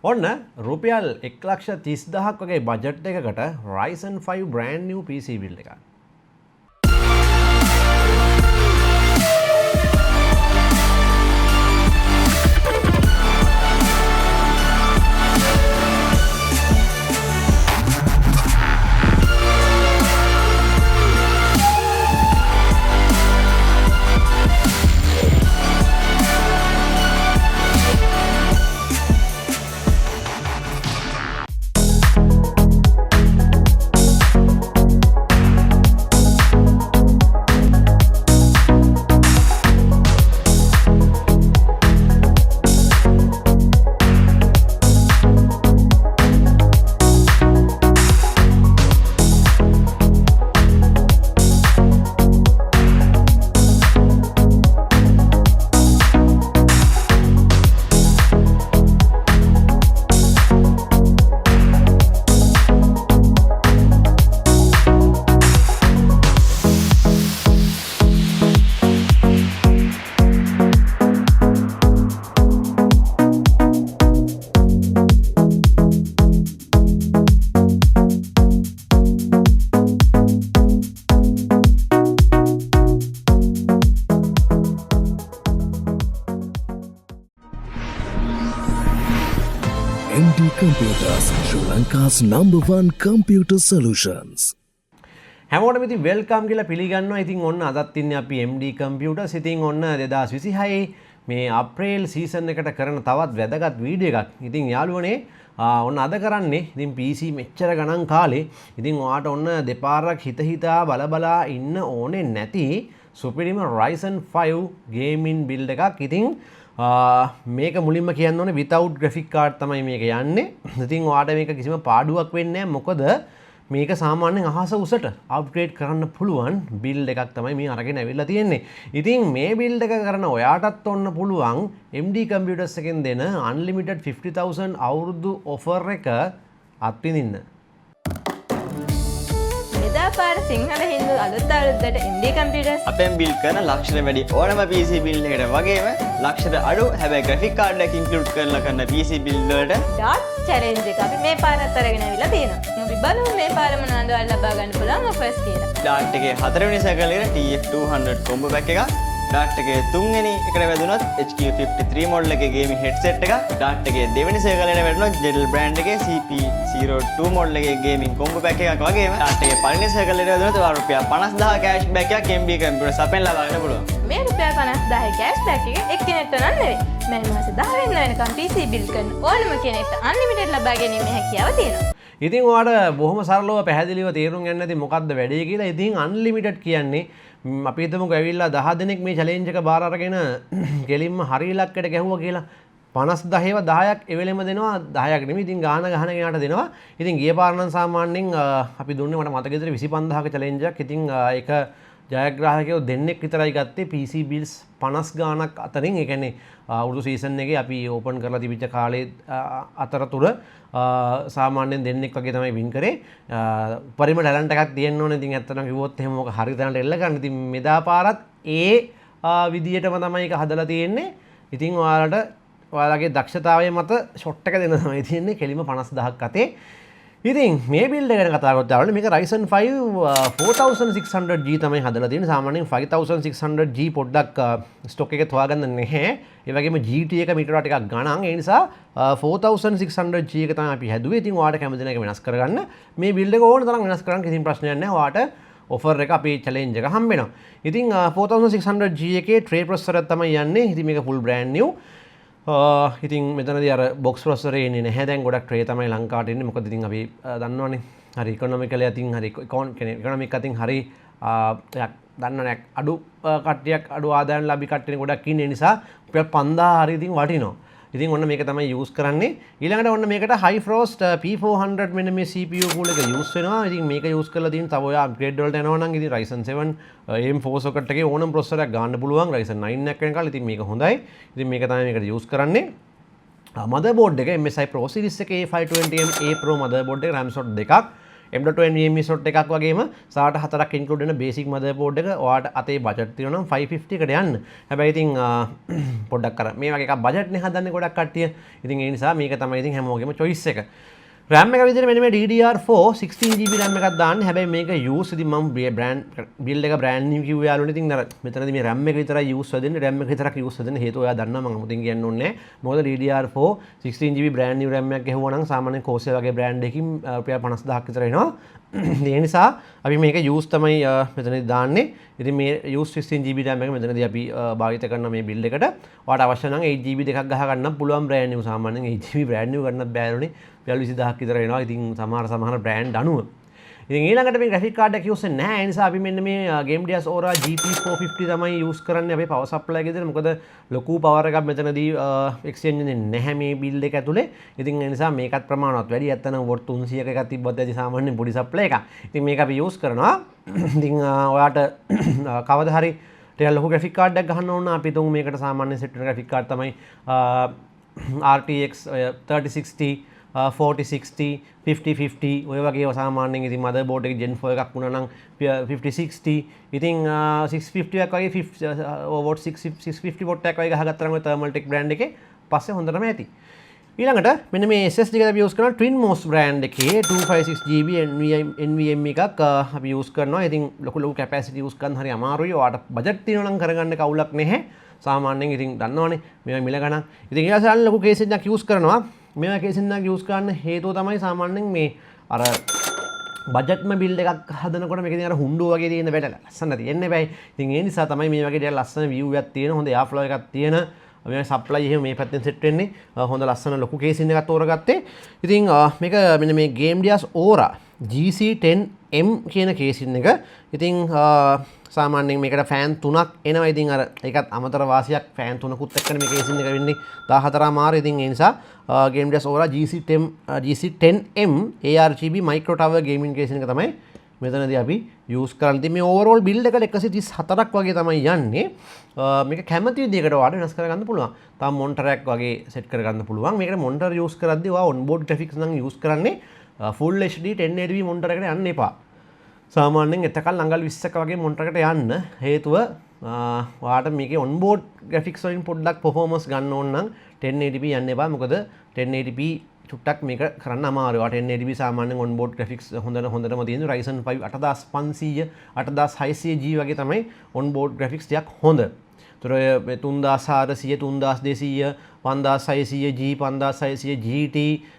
ඔන්න රුපියල් 1,30,000ක් වගේ බජට් එකකට Ryzen 5 brand new PC build එකක්. MD Computers, Sri Lanka's #1 computer solutions. හැමෝටම ඉතින් වෙල්කම් කියලා පිළිගන්නවා. ඉතින් ඔන්න අදත් ඉන්නේ අපි MD Computers. ඉතින් ඔන්න 2026 මේ අප්‍රේල් සීසන් එකට කරන තවත් වැදගත් වීඩියෝ එකක්. ඉතින් යාළුවනේ ඔන්න අද කරන්නේ ඉතින් PC මෙච්චර ගණන් කාලේ ඉතින් ඔයාට ඔන්න දෙපාරක් හිතා බලා ඉන්න ඕනේ නැති සුපිරිම Ryzen 5 gaming build එකක්. ඉතින් මේක මුලින්ම කියන්න ඕනේ without graphic card තමයි මේක යන්නේ. ඉතින් ඔයාට මේක කිසිම පාඩුවක් වෙන්නේ නැහැ. මොකද මේක සාමාන්‍යයෙන් අහස උසට අප්ග්‍රේඩ් කරන්න පුළුවන් බිල්ඩ් එකක් තමයි මේ අරගෙන ඇවිල්ලා තියෙන්නේ. ඉතින් මේ බිල්ඩ් එක කරන ඔයාටත් ඔන්න පුළුවන් MD Computers එකෙන් දෙන unlimited 50,000 අවුරුදු offer එක අත්විඳින්න. පාර සිංහල හින්දු අලුත් අවුරුද්දට MD Computers අපෙන් බිල්ඩ් කරන ලක්ෂණ වැඩි ඕනම PC බිල්ඩ් එකකට වගේම ලක්ෂණ අඩු හැබැයි graphic card එක ඉන්ක්ලූඩ් කරලා කරන PC බිල්ඩ් වලට ඩොට් challenge එක අපි මේ පාරත් අරගෙන අවිලා තියෙනවා. අපි බලමු මේ පාර මොනවද ලබා ගන්න පුළුවන් offers කියලා. ඩාට් එකේ 4 වෙනි සැකලේ TF200 combo pack එක ඩාට් එකේ 3 වෙනි එකට වැදුනොත් HQ53 මොඩල් එකේ ගේමින් headset එක ඩාට් එකේ දෙවෙනි සැකලේ වැදුනොත් JEDEL brand එකේ CP02 මොඩල් එකේ ගේමින් combo pack එකක් වගේම ඩාට් එකේ පළවෙනි සැකලේ වැදුනොත් රුපියල් 50,000 cash back එකක් MD Computers අපෙන් ලබා ගන්න පුළුවන්. මේ රුපියල් 50,000 cash back එක එක්කෙනෙක්ට නන් නෙවෙයි. මේ මාසේ 10 වෙනිදා වෙනකම් PC build කරන ඕනම කෙනෙක්ට unlimited ලබා ගැනීමේ හැකියාව තියෙනවා. ඉතින් ඔයාලට බොහොම සරලව පැහැදිලිව තේරුම් ගන්න ඇති මොකක්ද වැඩේ කියලා. ඉතින් unlimited කියන්නේ අපි හිතමුකෝ ඇවිල්ලා 10 දෙනෙක් මේ challenge එක බාර අරගෙන ගෙලින්ම හරි ඉලක්කයට ගැහුවා කියලා 50 10ක් එවෙලෙම දෙනවා 10ක් නෙමෙයි ඉතින් ගාන යාට දෙනවා. ඉතින් ගිය පාර නම් සාමාන්‍යයෙන් අපි දුන්නේ මට මතක විදිහට 25000ක challenge එකක්. ඉතින් ඒක ජයග්‍රාහකයෝ දෙන්නෙක් විතරයි ගත්තේ PC builds 50 ගානක් අතරින්. ඒ කියන්නේ අවුරුදු සීසන් එකේ අපි ඕපන් කරලා තිබිච්ච කාලේ අතරතුර සාමාන්‍යයෙන් දෙන්නෙක් වගේ තමයි වින් කරේ. පරිම ටැලන්ට් එකක් තියෙන්න ඕනේ. ඉතින් ඇත්තටම කිව්වොත් එහෙම මොක හරි තැනට එල්ල ගන්න. ඉතින් මෙදා පාරත් ඒ විදියටම තමයි ඒක හදලා තියෙන්නේ. ඉතින් ඔයාලගේ දක්ෂතාවය මත ෂොට් එක දෙන්න තමයි තියෙන්නේ. කෙලිම 50000ක් අතේ. ඉතින් මේ බිල්ඩ් එක ගැන කතා කරද්දී ආවල මේක Ryzen 5 4600G තමයි හදලා තියෙන්නේ. සාමාන්‍යයෙන් 5600G පොඩ්ඩක් ස්ටොක් එකේ හොයාගන්න නැහැ. ඒ වගේම GT එක මීටර ටිකක් ගණන්. ඒ නිසා 4600G එක තමයි අපි හැදුවේ. ඉතින් ඔයාලට කැමති දෙයක් වෙනස් කරගන්න. මේ බිල්ඩ් එක ඕන තරම් වෙනස් කරන්න කිසිම ප්‍රශ්නයක් නැහැ. ඔයාලට offer එක අපේ challenge එක හම්බ වෙනවා. ඉතින් 4600G එකේ tray processor එක තමයි යන්නේ. ඉතින් මේක full brand new. ඉතින් මෙතනදී අර box processor එන්නේ නැහැ. දැන් ගොඩක් tray තමයි ලංකාවට එන්නේ. මොකද ඉතින් අපි දන්නවනේ. හරි economically අතින් හරි economic අතින් හරි දන්නවනේ අඩු කට්ටියක් අඩු ආදායම් ලාභී කට්ටියනේ ගොඩක් ඉන්නේ. නිසා රුපියල් 5000 හරි ඉතින් වටිනවා. ඉතින් ඔන්න මේක තමයි use කරන්නේ. ඊළඟට ඔන්න මේකට high frost P400 මෙන්න මේ CPU cool එක use වෙනවා. ඉතින් මේක use කරලා තියෙන තව ඔය upgrade වලට යනවා නම් ඉතින් Ryzen 7 AM4 socket එකේ ඕනම processor එකක් ගන්න පුළුවන්. Ryzen 9 එකක් වෙනකල් ඉතින් මේක හොඳයි. ඉතින් මේක තමයි මේකට use කරන්නේ. motherboard එක MSI Pro series එකේ A520M A Pro motherboard එක RAM slot දෙකක්. M.2 NVMe slot එකක් වගේම සාට 4ක් include වෙන basic motherboard එක ඔයාට අතේ budget තියෙනවා නම් 550 කට යන්න. හැබැයි ඉතින් පොඩ්ඩක් අර මේ වගේ එකක් budget නේ හදන්නේ ගොඩක් කට්ටිය. ඉතින් ඒ නිසා මේක තමයි ඉතින් හැමෝගෙම choice එක. RAM එක විදිහට මෙන්න මේ DDR4 16GB RAM එකක් දාන්න. හැබැයි මේක use ඉතින් මම brand build එක brand new කිව්ව යාළුවනේ. ඉතින් අර මෙතනදී මේ RAM එක විතරයි use වෙන්නේ. RAM එක විතරක් use වෙන්නේ. හේතුව ඔයා දන්නවා මම අමුතින් කියන්න ඕනේ නැහැ. මොකද DDR4 16GB brand new RAM එකක් ගෙහුවා නම් සාමාන්‍යයෙන් Corsair වගේ brand එකකින් රුපියල් 50000ක් විතර එනවා. ඒ නිසා අපි මේක use තමයි මෙතනදී දාන්නේ. ඉතින් මේ use 16GB RAM එක මෙතනදී අපි භාවිත කරන මේ build එකට ඔයාට අවශ්‍ය නම් 8GB දෙකක් ගහ ගන්න පුළුවන් brand new. සාමාන්‍යයෙන් 8GB brand new ගන්නත් බෑරුනේ. 20000ක් විතර එනවා. ඉතින් සමහර brand අනුව. ඉතින් ඊළඟට මේ graphic card එක use වෙන්නේ නැහැ. ඒ නිසා අපි මෙන්න මේ GameDeas Aura GP450 තමයි use කරන්නේ අපේ power supply එක විදිහට. මොකද ලොකු power එකක් මෙතනදී exchange වෙන්නේ නැහැ මේ build එක ඇතුලේ. ඉතින් ඒ නිසා මේකත් ප්‍රමාණවත් වැඩි. ඇත්තනම් watt 300ක එකක් තිබ්බත් ඇති සාමාන්‍යයෙන් පොඩි supply එකක්. ඉතින් මේක අපි use කරනවා. ඉතින් ඔයාට කවදා හරි ටිකක් ලොකු graphic card එකක් ගහන්න ඕන නම් අපි තුන් මේකට සාමාන්‍ය set වෙන graphic card තමයි RTX 3060 4060 5050 ඔය වගේ සාමාන්‍යයෙන් ඉතින් motherboard එක Gen 4 එකක් වුණා නම් 5060 ඉතින් 650 එකක් වගේ watt 650 watt එකක් වගේ ගහගත්තා නම් ඔය Thermaltake brand එකේ පස්සේ හොඳටම ඇති. ඊළඟට මෙන්න මේ SSD එක අපි use කරනවා Twinmos brand එකේ 256GB NVMe එකක් අපි use කරනවා. ඉතින් ලොකු capacity use කරන්න හරි අමාරුයි. ඔයාට budget තියෙනවා නම් කරගන්න කවුලක් නැහැ. සාමාන්‍යයෙන් ඉතින් දන්නවනේ මේවා මිල ගණන්. ඉතින් ඊළඟට ලොකු case එකක් use කරනවා. මේවා case එකක් use කරන්න හේතුව තමයි සාමාන්‍යයෙන් මේ අර බජට්ම බිල්ඩ් එකක් හදනකොට මේක ඉතින් අර හුන්ඩෝ වගේ තියෙන බැට ලස්සන තියෙන්නේ බෑ. ඉතින් ඒ නිසා තමයි මේ වගේ ටිකක් ලස්සන view එකක් තියෙන හොඳ air flow එකක් තියෙන මේ සප්ලයි එහෙම මේ පැත්තෙන් සෙට් වෙන්නේ හොඳ ලස්සන ලොකු කේසින් එකක් තෝරගත්තේ. ඉතින් මේක මෙන්න මේ GameDeas Aura GC10M කියන කේසින් එක. ඉතින් සාමාන්‍යයෙන් මේකට ෆෑන් 3ක් එනවා. ඉතින් අර ඒකත් අමතර වාසියක් ෆෑන් 3කුත් එක්කනේ මේ කේසින් එක වෙන්නේ 14 මාරු. ඉතින් ඒ නිසා GameDeas Aura GC10M ARGB micro tower gaming casing එක තමයි මෙතනදී අපි use කරන්නේ. ඉතින් මේ overall build එකට 134ක් වගේ තමයි යන්නේ. මේක කැමති විදිහකට ඔයාලට වෙනස් කරගන්න පුළුවන්. තව monitor එකක් වගේ set කරගන්න පුළුවන්. මේකට monitor use කරද්දී ඔයා onboard graphics නම් use කරන්නේ full HD 1080p monitor එකට යන්න එපා. සාමාන්‍යයෙන් එතකල් අඟල් 20ක වගේ monitor එකට යන්න හේතුව ඔයාට මේකේ onboard graphics වලින් පොඩ්ඩක් performance ගන්න ඕන නම් 1080p යන්න එපා. මොකද 1080p චුට්ටක් මේක කරන්න අමාරුයි. 1080p සාමාන්‍යයෙන් onboard graphics හොඳටම තියෙන Ryzen 5 8500 8600G වගේ තමයි onboard graphics ටිකක් හොඳ. ඒතර 3400 3200 5600G 5600GT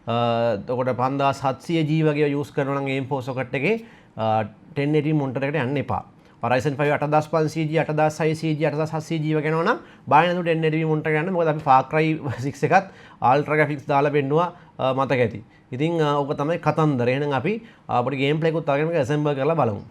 එතකොට 5700G වගේ use කරනවා නම් M4 socket එකේ 1080p monitor එකට යන්න එපා. Ryzen 5 8500G 8600G 8700G වගේ යනවා නම් බාහිර නතු 1080p monitor එක යන්න. මොකද අපි Far Cry 6 එකත් ultra graphics දාලා පෙන්නුවා මතක ඇති. ඉතින් ඕක තමයි කතන්දර. එහෙනම් අපි අපේ ගේම් ප්ලේ එකත් අරගෙන මේක assemble කරලා බලමු.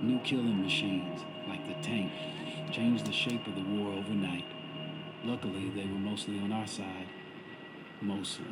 New killing machines, like the tank, changed the shape of the war overnight. Luckily, they were mostly on our side. Mostly.